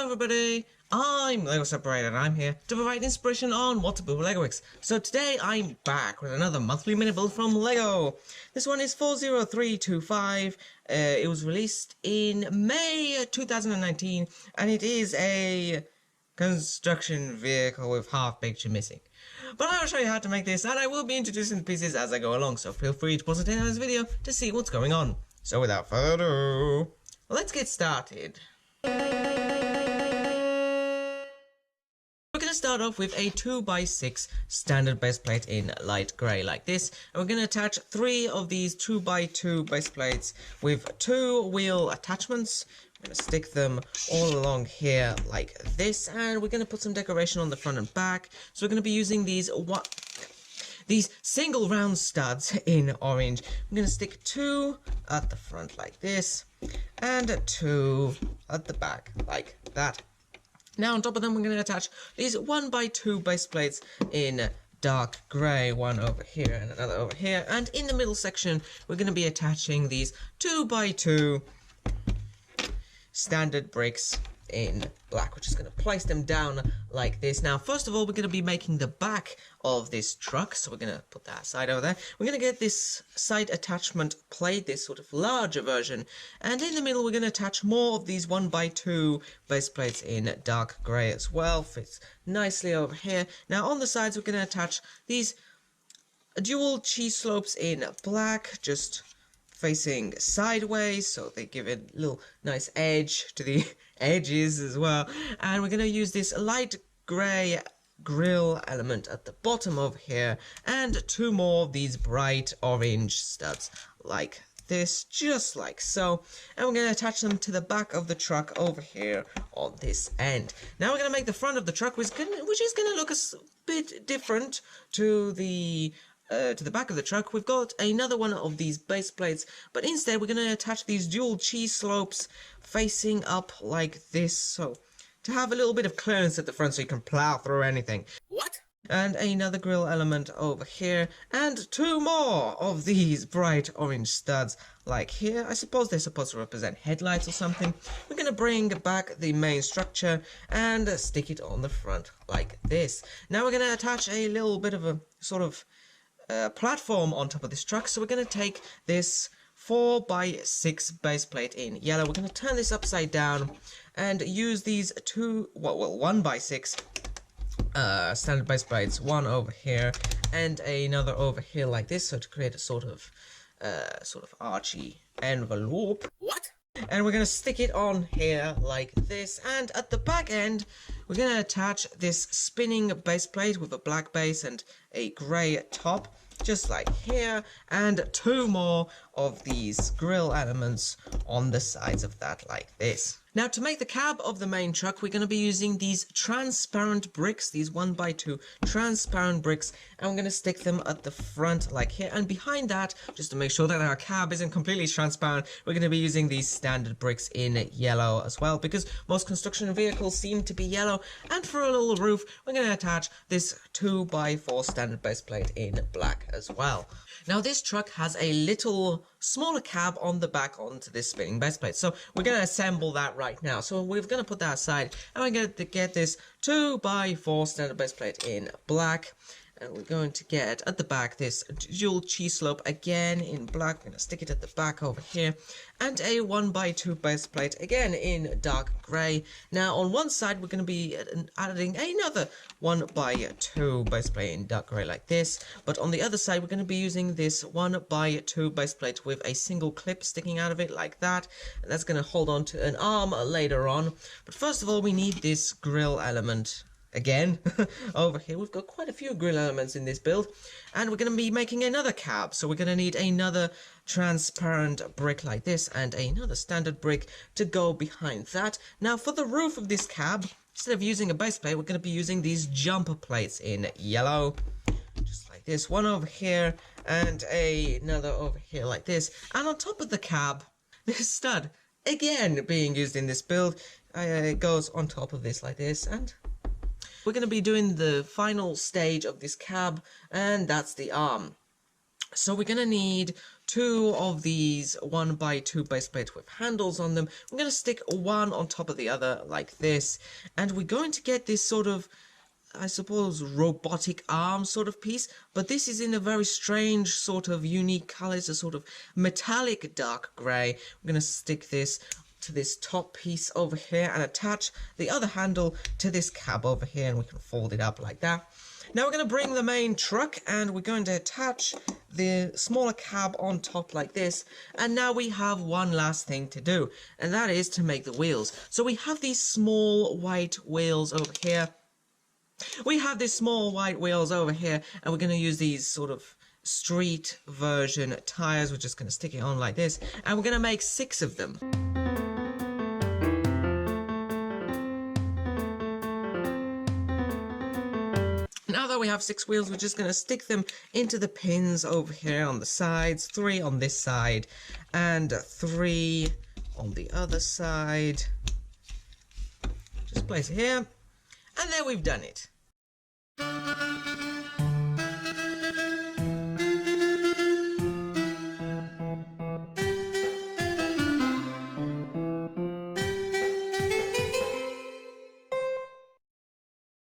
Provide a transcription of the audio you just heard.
Hello everybody, I'm LEGO Separator and I'm here to provide inspiration on what to build with LEGO bricks. So today I'm back with another monthly mini build from LEGO. This one is 40325. It was released in May 2019 and it is a construction vehicle with half picture missing. But I'll show you how to make this and I will be introducing the pieces as I go along, so feel free to pause at the end of this video to see what's going on. So without further ado, let's get started. We're going to start off with a 2x6 standard base plate in light grey like this, and we're going to attach 3 of these 2x2 base plates with 2 wheel attachments. We're going to stick them all along here like this, and we're going to put some decoration on the front and back. So we're going to be using these single round studs in orange. I'm going to stick 2 at the front like this, and 2 at the back like that. Now on top of them, we're going to attach these 1x2 base plates in dark grey, one over here and another over here, and in the middle section we're going to be attaching these 2x2 standard bricks in black. We're just going to place them down like this. Now first of all, we're going to be making the back of this truck, so we're going to put that side over there. We're going to get this side attachment plate, this sort of larger version, and in the middle we're going to attach more of these 1x2 base plates in dark grey as well. Fits nicely over here. Now on the sides we're going to attach these dual cheese slopes in black, just facing sideways, so they give it a little nice edge to the edges as well. And we're going to use this light grey grill element at the bottom over here, and 2 more of these bright orange studs like this, just like so, and we're going to attach them to the back of the truck over here on this end. Now we're going to make the front of the truck, which is going to look a bit different to the back of the truck. We've got another one of these base plates, but instead we're going to attach these dual cheese slopes facing up like this, so to have a little bit of clearance at the front so you can plow through anything. What? And another grill element over here, and 2 more of these bright orange studs like here. I suppose they're supposed to represent headlights or something. We're going to bring back the main structure and stick it on the front like this. Now we're going to attach a little bit of a sort of platform on top of this truck, so we're going to take this 4x6 base plate in yellow. We're going to turn this upside down and use these 1x6 standard base plates, one over here and another over here like this, so to create a sort of archy envelope. What? And we're going to stick it on here like this, and at the back end we're going to attach this spinning base plate with a black base and a grey top, just like here, and 2 more of these grill elements on the sides of that like this. Now to make the cab of the main truck, we're going to be using these transparent bricks, these 1x2 transparent bricks, and we're going to stick them at the front like here, and behind that, just to make sure that our cab isn't completely transparent, we're going to be using these standard bricks in yellow as well, because most construction vehicles seem to be yellow. And for a little roof, we're going to attach this 2x4 standard base plate in black as well. Now this truck has a little smaller cab on the back onto this spinning base plate, so we're going to assemble that right now. So we're going to put that aside, and we're going to get this 2x4 standard base plate in black. And we're going to get at the back this dual cheese slope again in black. We're going to stick it at the back over here, and a 1x2 base plate again in dark grey. Now on one side we're going to be adding another 1x2 base plate in dark grey like this, but on the other side we're going to be using this 1x2 base plate with a single clip sticking out of it like that, and that's going to hold on to an arm later on. But first of all, we need this grill element again over here. We've got quite a few grill elements in this build, and we're going to be making another cab, so we're going to need another transparent brick like this and another standard brick to go behind that. Now for the roof of this cab, instead of using a base plate, we're going to be using these jumper plates in yellow, just like this, one over here and another over here like this. And on top of the cab, this stud, again being used in this build, goes on top of this like this, and we're going to be doing the final stage of this cab, and that's the arm. So we're going to need two of these 1x2 base plates with handles on them. I'm going to stick one on top of the other like this, and we're going to get this sort of, I suppose, robotic arm sort of piece, but this is in a very strange sort of unique color. It's a sort of metallic dark gray. I'm going to stick this to this top piece over here and attach the other handle to this cab over here, and we can fold it up like that. Now we're going to bring the main truck and we're going to attach the smaller cab on top like this, and now we have one last thing to do, and that is to make the wheels. So we have these small white wheels over here. And we're going to use these sort of street version tires. We're just going to stick it on like this, and we're going to make 6 of them. Now that we have 6 wheels, we're just going to stick them into the pins over here on the sides, 3 on this side and 3 on the other side. Just place it here, and there we've done it.